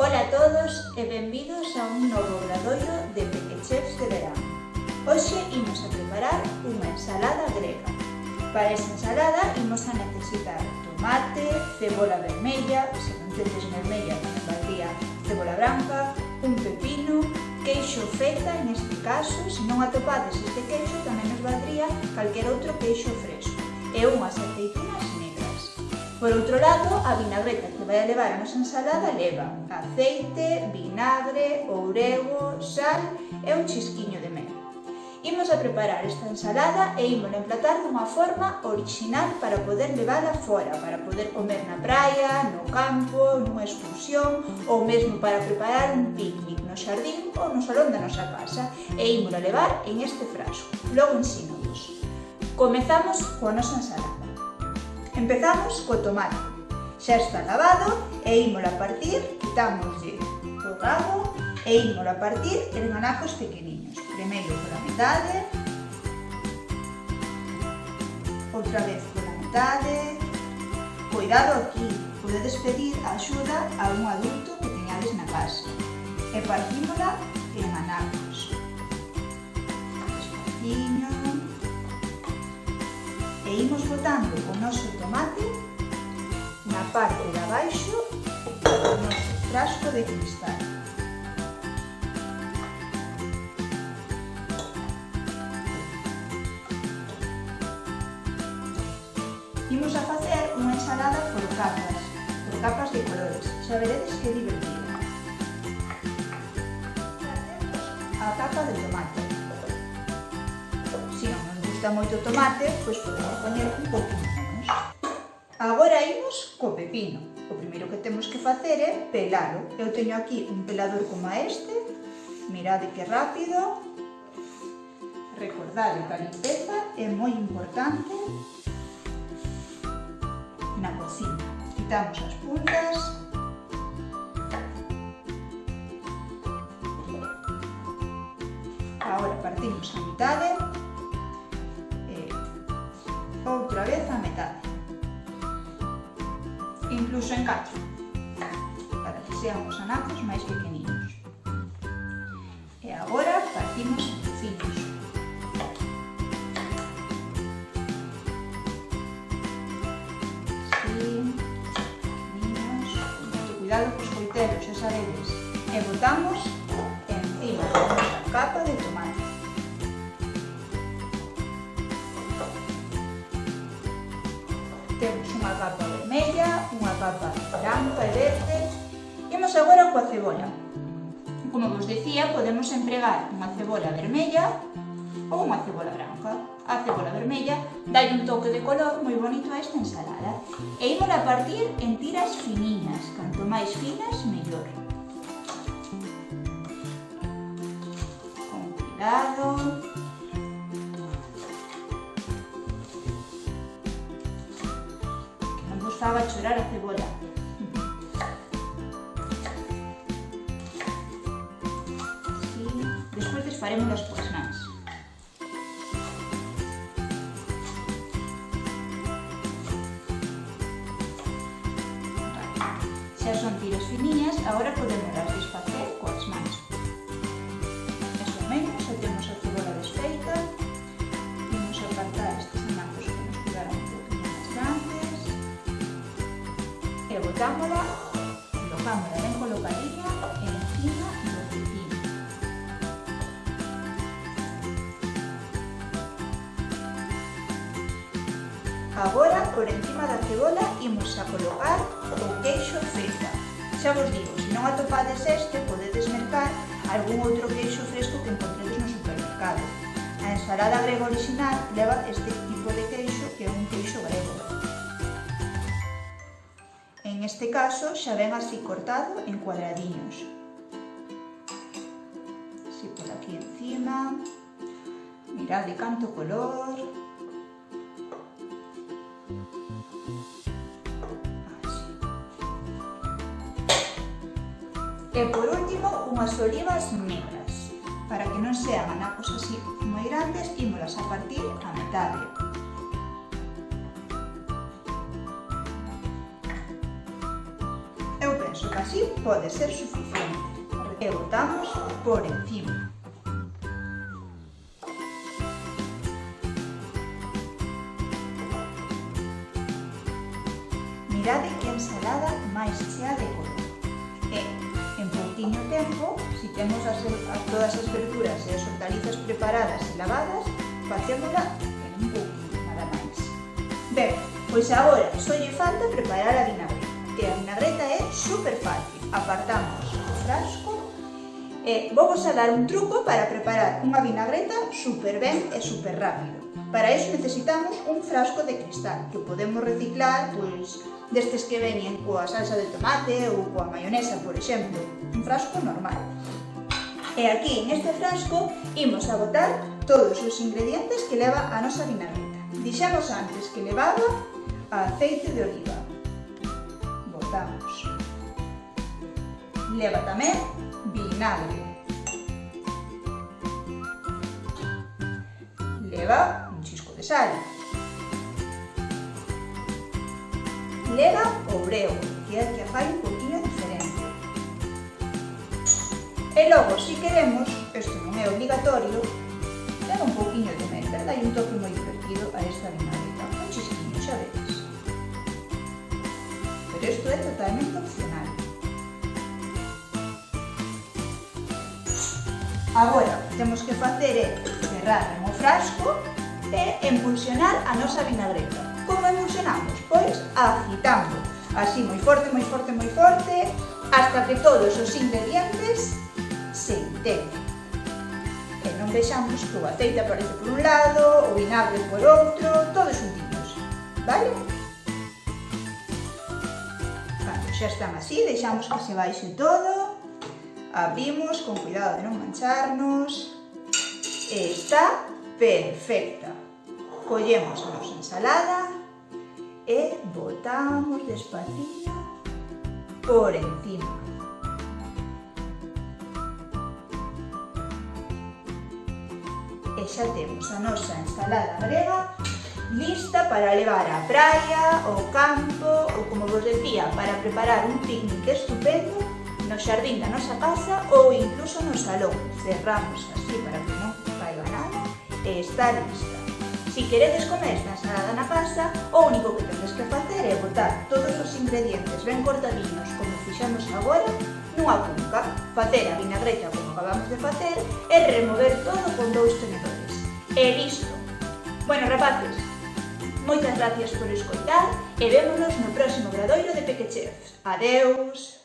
Ola a todos e benvidos a un novo obradoiro de Pequechefs de verán. Hoxe imos a preparar unha ensalada grega. Para esa ensalada imos a necesitar tomate, cebola vermella, se non tedes vermella valdría cebola branca, un pepino, queixo feta neste caso, se non atopades este queixo tamén nos valdría calquer outro queixo fresco, e unhas aceitunas negras. Por outro lado, a vinagreta que vai a levar a nosa ensalada leva aceite, vinagre, ourego, sal e un chisquiño de mel. Imos a preparar esta ensalada e imos a emplatar dunha forma orixinal para poder levala fora, para poder comer na praia, no campo, nunha excursión ou mesmo para preparar un picnic no xardín ou no salón da nosa casa e imos a levar en este frasco. Logo ensínovos. Comezamos coa nosa ensalada. Empezamos co tomate. Xa está lavado e imos a partir, quitámoslle o rabo e imos a partir en ganajos pequeniños. Primeiro pola metade, outra vez pola metade. Cuidado aquí, podedes pedir axuda a un adulto que teñades na casa. E partímola en ganajos. Despaciño. E imos botando o noso tomate na parte de abaixo do noso frasco de cristal. Imos a facer unha ensalada por capas de colores. Xa veredes que divertida. A capa de tomate. Se non nos gusta moito o tomate, pois podemos poñer un pouquinho menos. Agora imos co pepino. O primeiro que temos que facer é pelalo. Eu teño aquí un pelador como este. Mirade que rápido. Recordade que a limpeza é moi importante na cocina. Quitamos as puntas. Agora partimos a metade e outra vez a metade. Incluso en 4, para que sean os anacos máis pequeninos. E agora partimos en trociños. Cuidado cos coitelos, xa sabedes. E botamos encima da nosa capa de tomate. Temos unha capa vermella, unha capa branca e verde. Imos agora coa cebola. Como vos decía, podemos empregar unha cebola vermella ou unha cebola branca. A cebola vermella dai un toque de color moi bonito a esta ensalada. E imos a partir en tiras finiñas, canto máis finas, mellor. Con cuidado. Que non vos faga chorar a cebola. Así. Despois desfaremos coas mans. Xa son tiras finiñas, agora podemos as desfacer coas mans. Mais ou menos, xa temos a cebola desfeita. Imos a apartar estes anacos que nos quedaron un pouquinho máis grandes. E botámola, colocámola ben colocadinha encima do pepino. Agora, por encima da cebola, imos a colocar o queixo feta. Xa vos digo, se non atopades este, podedes mercar algún outro queixo fresco que encontredes no supermercado. A ensalada grega original leva este tipo de queixo, que é un queixo grego. En este caso, xa ven así cortado en cuadradiños. Así por aquí encima. Mirade canto color. E por último, unhas olivas negras. Para que non sean anacos así moi grandes, ímolas a partir a metade. Eu penso así pode ser suficiente. E botamos por encima. Mirade que ensalada máis chea de color. E, en pouquiño tempo, se temos todas as verduras e as hortalizas preparadas e lavadas, facémola en un pouquinho, nada máis. Ben, pois agora só lle falta preparar a vinagreta. E a vinagreta é super fácil. Apartamos o frasco e vou a dar un truco para preparar unha vinagreta super ben e super rápido. Para iso necesitamos un frasco de cristal que podemos reciclar pois destes que veñen coa salsa de tomate ou coa mayonesa, por exemplo, un frasco normal. E aquí, neste frasco, imos a botar todos os ingredientes que leva a nosa vinagreta. Dixemos antes que levaba aceite de oliva. Botamos. Leva tamén vinagre. Leva un chisco de sal. Leva oureo, que é que fai un poquinho diferente. E logo, se queremos, isto non é obligatorio, leva un poquinho de mel, dai un toque moi divertido a esta vinagreta, un chisquiño, xa vedes. Pero isto é totalmente opcional. Agora, o que temos que facer é cerrar o frasco e emulsionar a nosa vinagreta. Como emulsionamos? Pois agitando, así moi forte, moi forte, moi forte, hasta que todos os ingredientes se integren. E non vexamos que o aceite aparece por un lado, o vinagre por outro, todos xuntiños, vale? Cando xa están así, deixamos que se baixe todo, abrimos con cuidado de non mancharnos, e está perfecta. Collemos a nosa ensalada e botamos despacito por encima. E xa temos a nosa ensalada grega lista para levar á praia, ao campo ou, como vos decía, para preparar un picnic estupendo no xardín da nosa casa ou incluso no salón. Cerramos así para que non caiga nada e está lista. Si queredes comer esta ensalada na casa, o único que tedes que facer é botar todos os ingredientes ben cortadiños como fixamos agora nunha cunca, facer a vinagreta como acabamos de facer e remover todo con 2 tenedores. E listo! Bueno, rapaces, moitas gracias por escoitar e vémonos no próximo gradoiro de Pequechefs. Adeus!